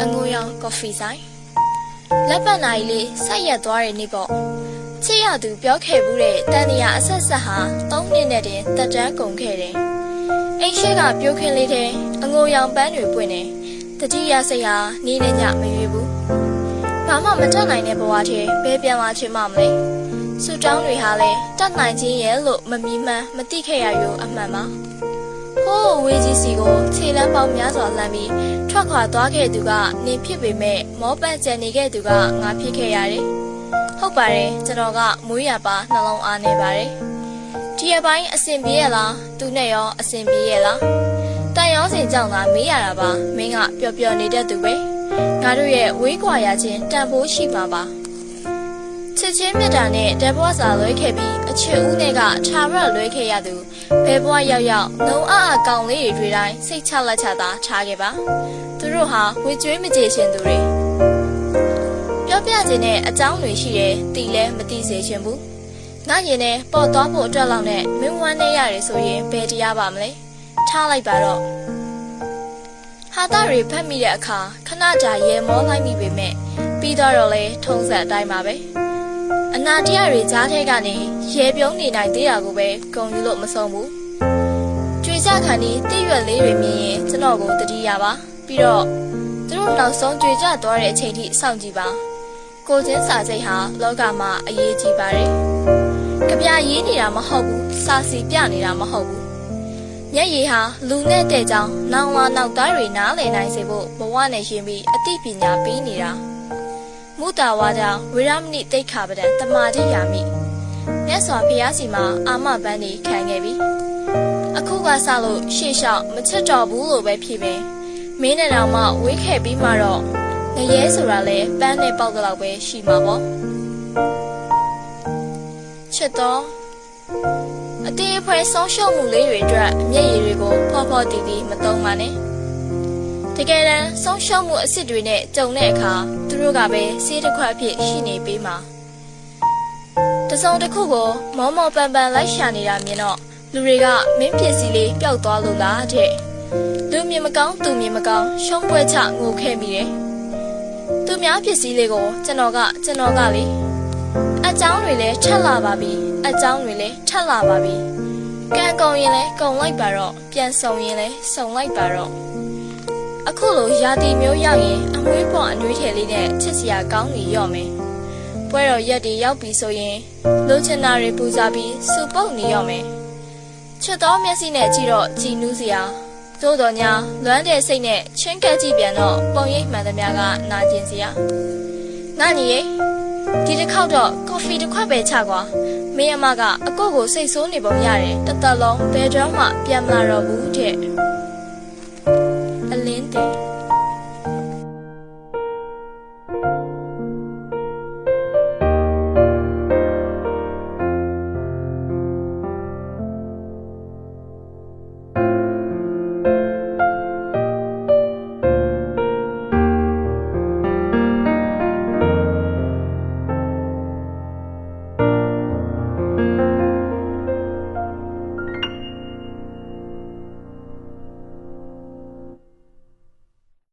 အငိုရောင်ကော်ဖီဆိုင်လက်ပတ်နိုင်လေးဆက်ရက်သွားတဲ့နေ့ပေါ့ချစ်ရသူပြောခဲ့ဘူးတဲ့တန်တရာအဆက်ဆက်ဟာ3နှစ်နဲ့တင်တက်တန်းကုန်ခဲ့တယ်အိမ်ရှိကပြိုးခင်းလေးတဲ့အငိုရောင်ပန်းတွေပွင့်နေတတိယစိတ်ဟာနေနဲ့ညမရွေဘူးဘာမှမတတ်နိုင်တဲ့ဘဝထဲဘယ်ပြန်လာချင်မှမလဲဆူတောင်းတွေဟာလည်းတတ်နိုင်ခြင်းရဲ့လို့မမီးမှန်းမသိခဲ့ရရောအမှန်ပါဟိုးဝေးကြီးစီကိုခြေလမ်းပေါင်းများစွာလှမ်းပြီးထွက်ခွာသွားခဲ့သူကနေဖြစ်ပေမဲ့မောပတ်ကျန်နေခဲ့သူကငါဖြစ်ခဲ့ရတယ်ဟုတ်ပါတယ်ကျွန်တော်ကမွေးရပါနှလုံးအားနေပါတယ်ဒီအပိုင်းအစင်ပြေးရလားသူနဲ့ရောအစင်ပြေးရလားတန်ရောစင်ကြောင့်သာမေးရတာပါမင်းကပျော်ပျော်နေတဲ့သူပဲငါတို့ရဲ့ဝေးကွာရခြင်းတန်ဖိုးရှိမှာပါချစ်ချင်းမြတ်တာနဲ့တဘွားစာလွဲခဲ့ပြီးအချစ်ဦးနဲ့ကထာဝရလွဲခဲ့ရသူဘယ်ဘွားရောက်ရောက်နှုံအားကောင်းလေးတွေတိုင်းစိတ်ချလက်ချသာထားခဲ့ပါသူတို့ဟာဝေကျွေးမကြေရှင်သူတွေပြောပြခြင်းနဲ့အကြောင်းတွေရှိတယ်တီလဲမသိစေချင်ဘူးငါရင်နဲ့ပေါ်သွားဖို့အတွက်လောက်နဲ့မင်းဝမ်းနေရတယ်ဆိုရင်ဘယ်တရားပါမလဲထားလိုက်ပါတော့ဟာတာတွေဖတ်မိတဲ့အခါခဏကြာရေမောလိုက်မိပေမဲ့ပြီးတော့လေထုံးစံအတိုင်းပါပဲအနာတရားတွေကြားထဲကနေရေပြုံးနေနိုင်သေးတာကိုပဲဂုံယူလို့မဆုံးဘူးကြွေကြခါနီးတိရွက်လေးတွေမြင်ရင်ကျွန်တော်ကိုတတိယပါပြီးတော့သူတို့နောက်ဆုံးကြွေကြသွားတဲ့အချိန်ထိစောင့်ကြည့်ပါကိုချင်းစာစိတ်ဟာလောကမှာအရေးကြီးပါတယ်ကြပြရေးနေတာမဟုတ်ဘူးစာစီပြနေတာမဟုတ်ဘူးမျက်ရည်ဟာလူနဲ့တဲ့ကြောင်နောင်လာနောက်သားတွေနားလည်နိုင်စေဖို့ဘဝနဲ့ရှင်ပြီးအသိပညာပေးနေတာမုတာဝါကြောင့်ဝေရမဏိတိတ်ခါပဒံတမာတိယာမိမြတ်စွာဘုရားစီမှာအာမပန်းနေခံခဲ့ပြီအခုကစလို့ရှေ့လျှောက်မချစ်တော်ဘူးလို့ပဲဖြစ်ပဲမင်းနဲ့တော်မှဝေးခဲ့ပြီးမှတော့ငရဲဆိုတာလဲပန်းနဲ့ပေါက်တော့ပဲရှိမှာပေါ့ချစ်တော်အတေးအဖွဲဆုံးရှုံးမှုလေးတွေအတွက်မျက်ရည်တွေကိုဖော်ဖော်တီးတီးမသုံးပါနဲ့တကယ်တမ်းဆုံးရှုံးမှုအစ်စ်တွေနဲ့ကြုံတဲ့အခါသူတို့ကပဲဆေးတစ်ခွက်အဖြစ်ရှိနေပေးမှာတစုံတစ်ခုကိုမောမောပန်ပန်လိုက်ရှာနေတာမြင်တော့လူတွေကမင်းဖြစ်စီလေးပျောက်သွားလို့လားတဲ့လူမြင်မကောင်းသူမြင်မကောင်းရှုံးပွဲချငိုခဲ့မိတယ်သူများဖြစ်စီလေးကိုကျွန်တော်ကလေအကြောင်းတွေလည်းထက်လာပါပြီအကြောင်းတွေလည်းထက်လာပါပြီကံကုန်ရင်လည်းကုန်လိုက်ပါတော့ပြန်ဆုံရင်လည်းဆုံလိုက်ပါတော့အခုလိုရာသီမျိုးရောက်ရင်အမွေးပေါ်အနှွေးထည်လေးနဲ့ချစ်စရာကောင်းနေရော့မယ်ပွဲတော်ရက်တွေရောက်ပြီဆိုရင်လိုချင်တာတွေပူဇော်ပြီးစူပုတ်နေရော့မယ်ချစ်တော်မျက်စိနဲ့ကြည့်တော့ကြည်နူးစရာသို့တော်ညာလွမ်းတဲ့စိတ်နဲ့ချင်းကပ်ကြည့်ပြန်တော့ပုံရိပ်မှန်သမျှကနာကျင်စရာငါညီရဲ့ဒီတစ်ခေါက်တော့ကော်ဖီတစ်ခွက်ပဲချကွာမင်းအမကအကိုကိုစိတ်ဆိုးနေပုံရတယ်တသက်လုံးဘယ်တော့မှပြန်မလာတော့ဘူးတဲ့